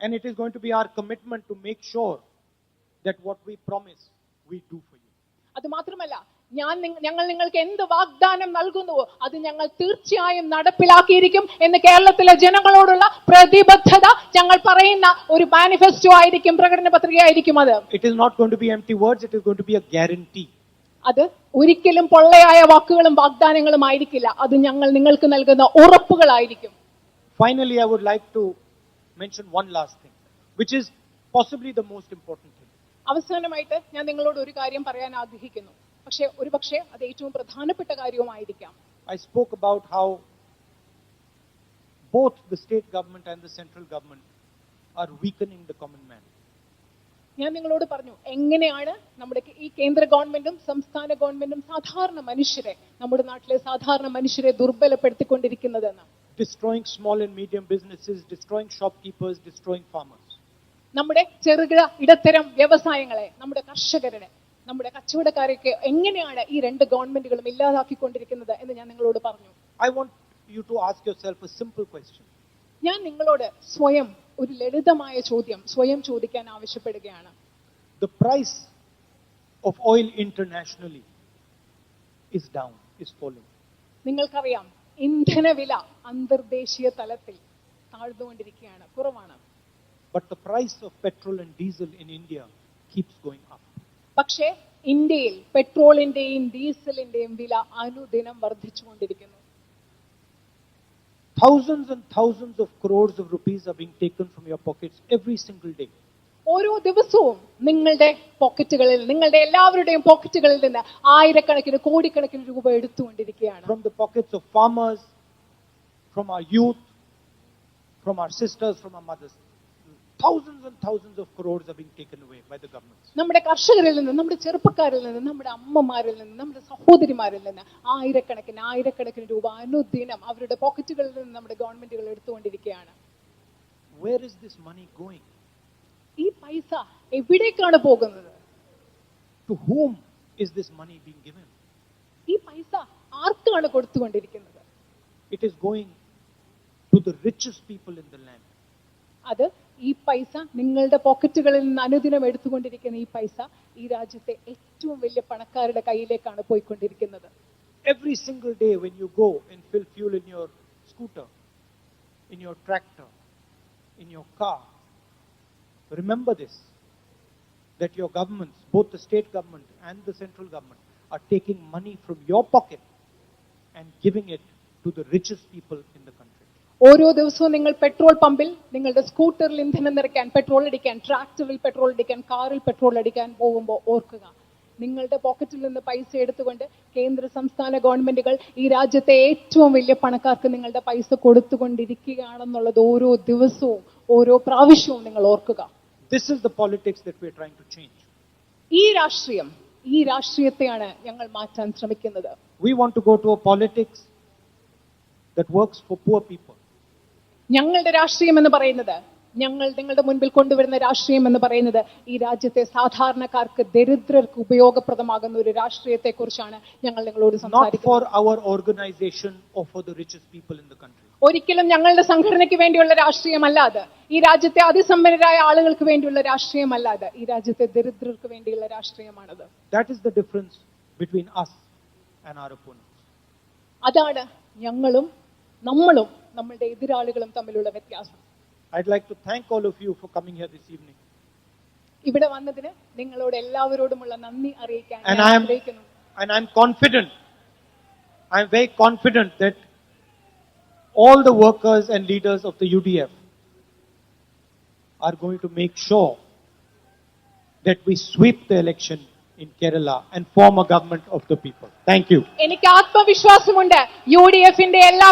And it is going to be our commitment to make sure that what we promise, we do for you. അത് മാത്രമല്ല, ഞങ്ങൾ നിങ്ങൾക്ക് എന്ത് വാഗ്ദാനം നൽകുന്നുവോ അത് ഞങ്ങൾ തീർച്ചയായും നടപ്പിലാക്കിയിരിക്കും എന്ന് കേരളത്തിലെ ജനങ്ങളോടുള്ള പ്രതിബദ്ധത ഞങ്ങൾ പറയുന്ന ഒരു മാനിഫെസ്റ്റോ ആയിരിക്കും, പ്രകടന പത്രികയായിരിക്കും അത്. It is not going to be empty words, it is going to be a guarantee. അത് ഒരിക്കലും പൊള്ളയായ വാക്കുകളും വാഗ്ദാനങ്ങളും ആയിരിക്കില്ല, അത് ഞങ്ങൾ നിങ്ങൾക്ക് നൽകുന്ന ഉറപ്പുകളായിരിക്കും. Finally, I would like to mention one last thing, which is possibly the most important thing. അവസാനമായിട്ട് ഞാൻ നിങ്ങളോട് ഒരു കാര്യം പറയാൻ ആഗ്രഹിക്കുന്നു, ഒരുപക്ഷെ അത് ഏറ്റവും പ്രധാനപ്പെട്ട കാര്യവുമായിരിക്കാം. I spoke about how both the state government and the central government are weakening the common man. ഞാൻ നിങ്ങളോട് പറഞ്ഞു എങ്ങനെയാണ് നമ്മുടെ ഈ കേന്ദ്ര ഗവൺമെന്റും സംസ്ഥാന ഗവൺമെന്റും സാധാരണ മനുഷ്യരെ, നമ്മുടെ നാട്ടിലെ സാധാരണ മനുഷ്യരെ ദുർബലപ്പെടുത്തിക്കൊണ്ടിരിക്കുന്നതെന്ന്. Destroying small and medium businesses, destroying shopkeepers, destroying farmers. നമ്മുടെ ചെറുകിട ഇടത്തരം വ്യവസായങ്ങളെ, നമ്മുടെ കർഷകരെ, നമ്മുടെ കച്ചവടക്കാരെയൊക്കെ എങ്ങനെയാണ് ഈ രണ്ട് ഗവൺമെന്റുകളും ഇല്ലാതാക്കിക്കൊണ്ടിരിക്കുന്നത് എന്ന് ഞാൻ നിങ്ങളോട് പറഞ്ഞു. I want you to ask yourself a simple question. ഞാൻ നിങ്ങളോട് സ്വയം ഒരു ലളിതമായ ചോദ്യം സ്വയം ചോദിക്കാൻ ആവശ്യപ്പെടുകയാണ്. The price of oil internationally is down, is falling. നിങ്ങൾക്കറിയാം, ഇന്ധനവില അന്തർദേശീയ തലത്തിൽ താഴ്ന്നുകൊണ്ടിരിക്കുകയാണ്, കുറവാണ്. But the price of petrol and diesel in India keeps going up. പക്ഷേ ഇന്ത്യയിൽ പെട്രോളിന്റെയും ഡീസലിന്റെയും വില അനുദിനം വർദ്ധിച്ചുകൊണ്ടിരിക്കുന്നു. Thousands and thousands of crores of rupees are being taken from your pockets every single day. ഓരോ ദിവസവും നിങ്ങളുടെ പോക്കറ്റുകളിൽ, നിങ്ങളുടെ എല്ലാവരുടെയും പോക്കറ്റുകളിൽ നിന്ന് ആയിരക്കണക്കിന് കോടിക്കണക്കിന് രൂപ എടുത്തുകൊണ്ടിരിക്കുകയാണ്. From the pockets of farmers, from our youth, from our sisters, from our mothers. Thousands and thousands of crores are being taken away by the governments. നമ്മുടെ കർഷകരിൽ നിന്ന്, നമ്മുടെ ചെറുപ്പക്കാരിൽ നിന്ന്, നമ്മുടെ അമ്മമാരിൽ നിന്ന്, നമ്മുടെ സഹോദരിമാരിൽ നിന്ന് ആയിരക്കണക്കിന് രൂപ അനുദിനം അവരുടെ പോക്കറ്റുകളിൽ നിന്ന് നമ്മുടെ ഗവൺമെന്റുകൾ എടുത്തുകൊണ്ടിരിക്കുകയാണ്. Where is this money going? ഈ പൈസ എവിടേക്കാണ് പോകുന്നത്? To whom is this money being given? ഈ പൈസ ആർക്കാണ് കൊടുത്തുകൊണ്ടിരിക്കുന്നത്? It is going to the richest people in the land. അത് ഈ പൈസ നിങ്ങളുടെ പോക്കറ്റുകളിൽ നിന്ന് അനുദിനം എടുത്തുകൊണ്ടിരിക്കുന്ന ഈ പൈസ ഈ രാജ്യത്തെ ഏറ്റവും വലിയ പണക്കാരുടെ കയ്യിലേക്കാണ് പോയിക്കൊണ്ടിരിക്കുന്നത്. Every single day when you go and fill fuel in your scooter, in your tractor, in your car, remember this, that your governments, both the state government and the central government, are taking money from your pocket and giving it to the richest people in the country. ഓരോ ദിവസവും നിങ്ങൾ പെട്രോൾ പമ്പിൽ നിങ്ങളുടെ സ്കൂട്ടറിൽ ഇന്ധനം നിറയ്ക്കാൻ, പെട്രോൾ അടിക്കാൻ, ട്രാക്ടറിൽ പെട്രോൾ അടിക്കാൻ, കാറിൽ പെട്രോൾ അടിക്കാൻ പോകുമ്പോൾ ഓർക്കുക, നിങ്ങളുടെ പോക്കറ്റിൽ നിന്ന് പൈസ എടുത്തുകൊണ്ട് കേന്ദ്ര സംസ്ഥാന ഗവൺമെന്റുകൾ ഈ രാജ്യത്തെ ഏറ്റവും വലിയ പണക്കാർക്ക് നിങ്ങളുടെ പൈസ കൊടുത്തുകൊണ്ടിരിക്കുകയാണെന്നുള്ളത് ഓരോ ദിവസവും ഓരോ പ്രാവശ്യവും നിങ്ങൾ ഓർക്കുക. This is the politics that we are trying to change. ഈ രാഷ്ട്രീയത്തെയാണ് ഞങ്ങൾ മാറ്റാൻ ശ്രമിക്കുന്നത്. We want to go to a politics that works for poor people. ഞങ്ങളുടെ രാഷ്ട്രീയം എന്ന് പറയുന്നത്, ഞങ്ങൾ നിങ്ങളുടെ മുൻപിൽ കൊണ്ടുവരുന്ന രാഷ്ട്രീയം എന്ന് പറയുന്നത് ഈ രാജ്യത്തെ സാധാരണക്കാർക്ക്, ദരിദ്രർക്ക് ഉപയോഗപ്രദമാകുന്ന ഒരു രാഷ്ട്രീയത്തെ കുറിച്ചാണ് ഞങ്ങൾ നിങ്ങളോട് Not സംസാരിക്കുന്നത്. for our organization or for the richest people in the country. ഒരിക്കലും ഞങ്ങളുടെ സംഘടനയ്ക്ക് വേണ്ടിയുള്ള രാഷ്ട്രീയമല്ലാതെ, ഈ രാജ്യത്തെ അതിസമ്പന്നരായ ആളുകൾക്ക് വേണ്ടിയുള്ള രാഷ്ട്രീയമല്ലാതെ, ഈ രാജ്യത്തെ ദരിദ്രർക്ക് വേണ്ടിയുള്ള രാഷ്ട്രീയമാണത്. That is the difference between us and our opponents. അതാണ് ഞങ്ങളും നമ്മളും നമ്മളുടെ എതിരാളികളും തമ്മിലുള്ള വ്യത്യാസം. I'd like to thank all of you for coming here this evening. ഇവിടെ വന്നതിന് നിങ്ങളോട് എല്ലാവരോടുമുള്ള നന്ദി അറിയിക്കാൻ And ഞാൻ ആഗ്രഹിക്കുന്നു. I'm confident, I'm very confident that all the workers and leaders of the UDF are going to make sure that we sweep the election in Kerala and form a government of the people. Thank you. എനിക്ക് ആത്മവിശ്വാസമുണ്ട്, UDF-ന്റെ എല്ലാ